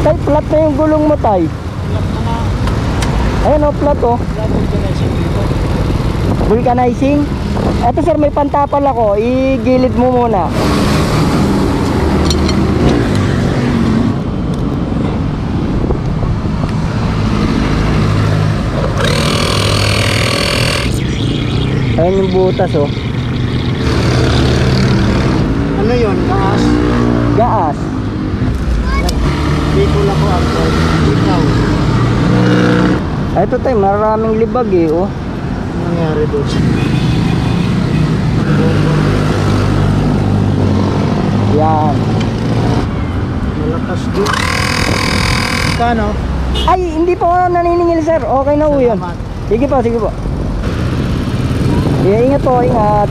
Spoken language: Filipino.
Tay, flat na yung gulong mo, tay. Flat na nga. Ayan o, flat o. Flat vulcanizing dito. Vulcanizing. Eto sir, may pantapal ako. Igilid mo muna. Ayan yung butas oh. Ano yun? Kaas? Gaas. Dito lang ko ang ikaw. Ito tayo, maraming libag eh oh. Ano nangyari doon? Yan. Malakas doon. Kano? Ay, hindi po ako naniningil sir. Okay na po yun. Salamat. Sige po, sige po. Yeah, ingat po, ingat.